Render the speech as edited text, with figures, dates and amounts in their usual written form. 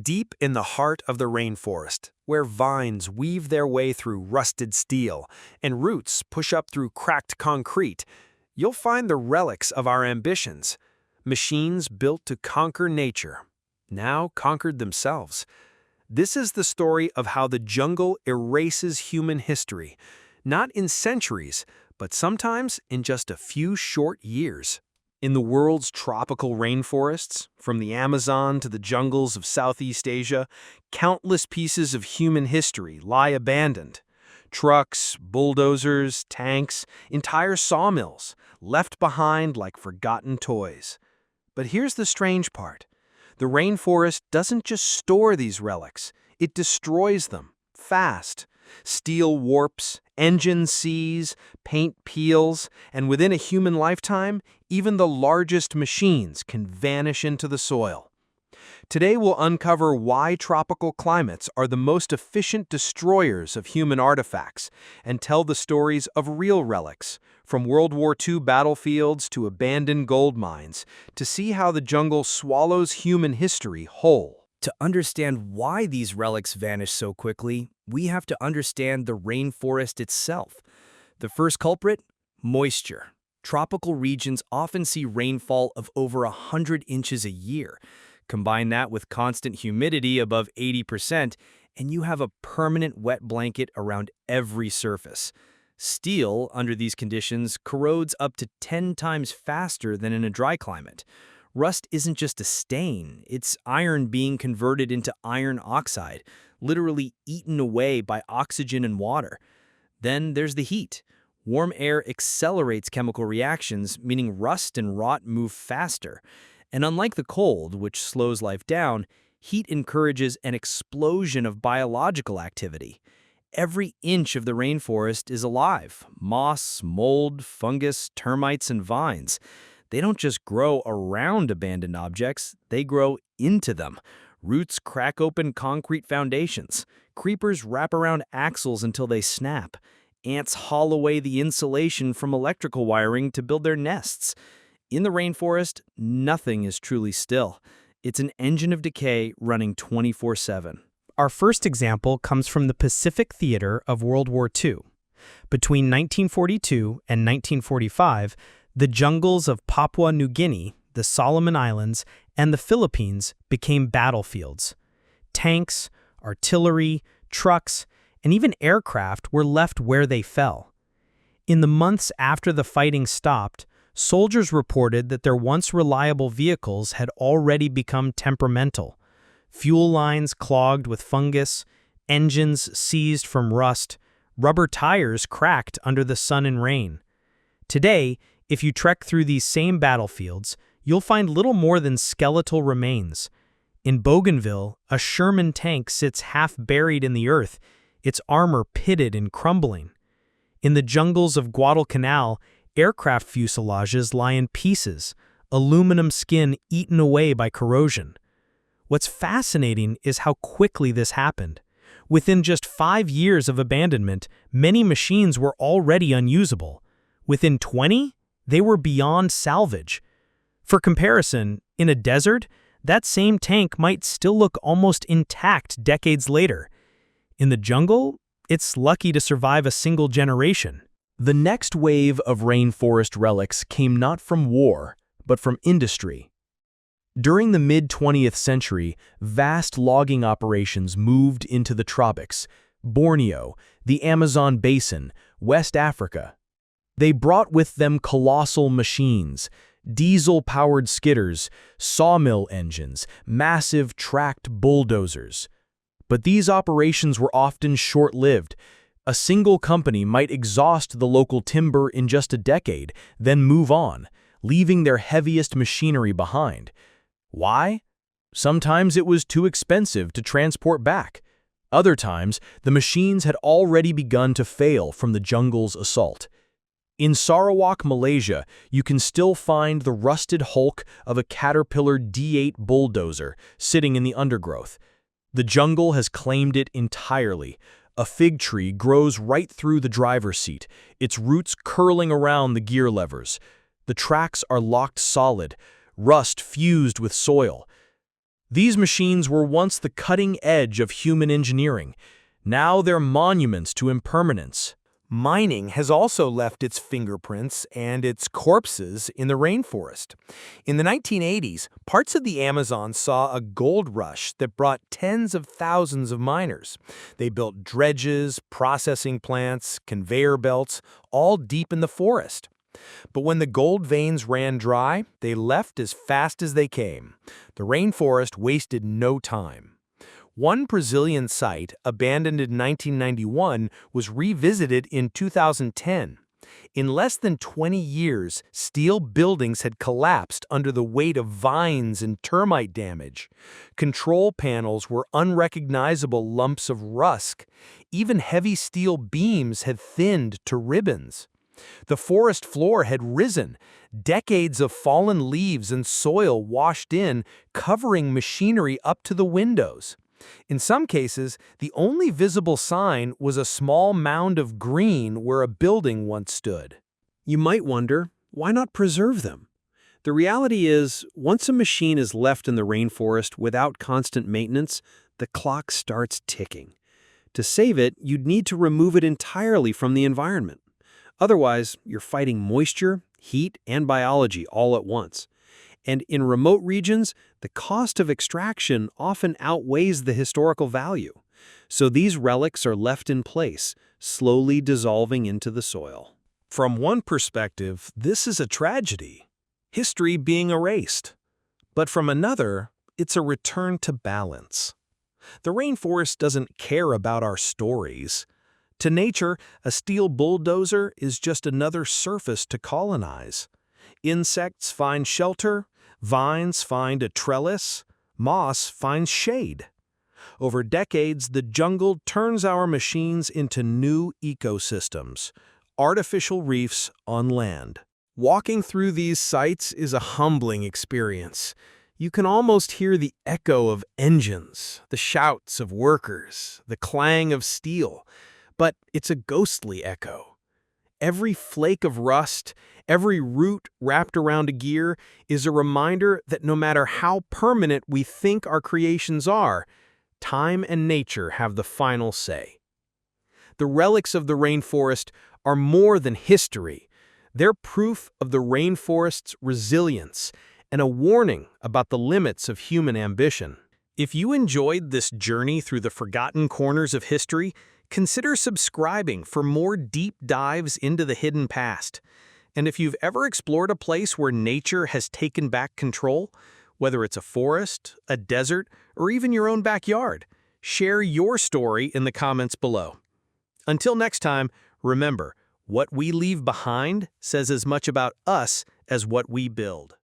Deep in the heart of the rainforest, where vines weave their way through rusted steel and roots push up through cracked concrete, you'll find the relics of our ambitions, machines built to conquer nature, now conquered themselves. This is the story of how the jungle erases human history, not in centuries, but sometimes in just a few short years. In the world's tropical rainforests, from the Amazon to the jungles of Southeast Asia, countless pieces of human history lie abandoned. Trucks, bulldozers, tanks, entire sawmills, left behind like forgotten toys. But here's the strange part. The rainforest doesn't just store these relics, it destroys them, fast. Steel warps, engines seize, paint peels, and within a human lifetime, even the largest machines can vanish into the soil. Today we'll uncover why tropical climates are the most efficient destroyers of human artifacts and tell the stories of real relics, from World War II battlefields to abandoned gold mines, to see how the jungle swallows human history whole. To understand why these relics vanish so quickly, we have to understand the rainforest itself. The first culprit? Moisture. Tropical regions often see rainfall of over 100 inches a year. Combine that with constant humidity above 80%, and you have a permanent wet blanket around every surface. Steel, under these conditions, corrodes up to 10 times faster than in a dry climate. Rust isn't just a stain, it's iron being converted into iron oxide, literally eaten away by oxygen and water. Then there's the heat. Warm air accelerates chemical reactions, meaning rust and rot move faster. And unlike the cold, which slows life down, heat encourages an explosion of biological activity. Every inch of the rainforest is alive: moss, mold, fungus, termites, and vines. They don't just grow around abandoned objects, they grow into them. Roots crack open concrete foundations. Creepers wrap around axles until they snap. Ants haul away the insulation from electrical wiring to build their nests. In the rainforest, nothing is truly still. It's an engine of decay running 24/7. Our first example comes from the Pacific theater of World War II. Between 1942 and 1945, the jungles of Papua New Guinea, the Solomon Islands, and the Philippines became battlefields. Tanks, artillery, trucks, and even aircraft were left where they fell. In the months after the fighting stopped, soldiers reported that their once reliable vehicles had already become temperamental. Fuel lines clogged with fungus, engines seized from rust, rubber tires cracked under the sun and rain. Today, if you trek through these same battlefields, you'll find little more than skeletal remains. In Bougainville, a Sherman tank sits half buried in the earth, its armor pitted and crumbling. In the jungles of Guadalcanal, aircraft fuselages lie in pieces, aluminum skin eaten away by corrosion. What's fascinating is how quickly this happened. Within just 5 years of abandonment, many machines were already unusable. Within 20, they were beyond salvage. For comparison, in a desert, that same tank might still look almost intact decades later. In the jungle, it's lucky to survive a single generation. The next wave of rainforest relics came not from war, but from industry. During the mid-20th century, vast logging operations moved into the tropics, Borneo, the Amazon basin, West Africa. They brought with them colossal machines, diesel-powered skidders, sawmill engines, massive tracked bulldozers. But these operations were often short-lived. A single company might exhaust the local timber in just a decade, then move on, leaving their heaviest machinery behind. Why? Sometimes it was too expensive to transport back. Other times, the machines had already begun to fail from the jungle's assault. In Sarawak, Malaysia, you can still find the rusted hulk of a Caterpillar D8 bulldozer sitting in the undergrowth. The jungle has claimed it entirely. A fig tree grows right through the driver's seat, its roots curling around the gear levers. The tracks are locked solid, rust fused with soil. These machines were once the cutting edge of human engineering. Now they're monuments to impermanence. Mining has also left its fingerprints and its corpses in the rainforest. In the 1980s, parts of the Amazon saw a gold rush that brought tens of thousands of miners. They built dredges, processing plants, conveyor belts, all deep in the forest. But when the gold veins ran dry, they left as fast as they came. The rainforest wasted no time. One Brazilian site, abandoned in 1991, was revisited in 2010. In less than 20 years, steel buildings had collapsed under the weight of vines and termite damage. Control panels were unrecognizable lumps of rust. Even heavy steel beams had thinned to ribbons. The forest floor had risen. Decades of fallen leaves and soil washed in, covering machinery up to the windows. In some cases, the only visible sign was a small mound of green where a building once stood. You might wonder, why not preserve them? The reality is, once a machine is left in the rainforest without constant maintenance, the clock starts ticking. To save it, you'd need to remove it entirely from the environment. Otherwise, you're fighting moisture, heat, and biology all at once. And in remote regions, the cost of extraction often outweighs the historical value. So these relics are left in place, slowly dissolving into the soil. From one perspective, this is a tragedy, history being erased. But from another, it's a return to balance. The rainforest doesn't care about our stories. To nature, a steel bulldozer is just another surface to colonize. Insects find shelter, vines find a trellis, moss finds shade. Over decades, the jungle turns our machines into new ecosystems, artificial reefs on land. Walking through these sites is a humbling experience. You can almost hear the echo of engines, the shouts of workers, the clang of steel, but it's a ghostly echo. Every flake of rust, every root wrapped around a gear is a reminder that no matter how permanent we think our creations are, time and nature have the final say. The relics of the rainforest are more than history. They're proof of the rainforest's resilience and a warning about the limits of human ambition. If you enjoyed this journey through the forgotten corners of history, consider subscribing for more deep dives into the hidden past. And if you've ever explored a place where nature has taken back control, whether it's a forest, a desert, or even your own backyard, share your story in the comments below. Until next time, remember, what we leave behind says as much about us as what we build.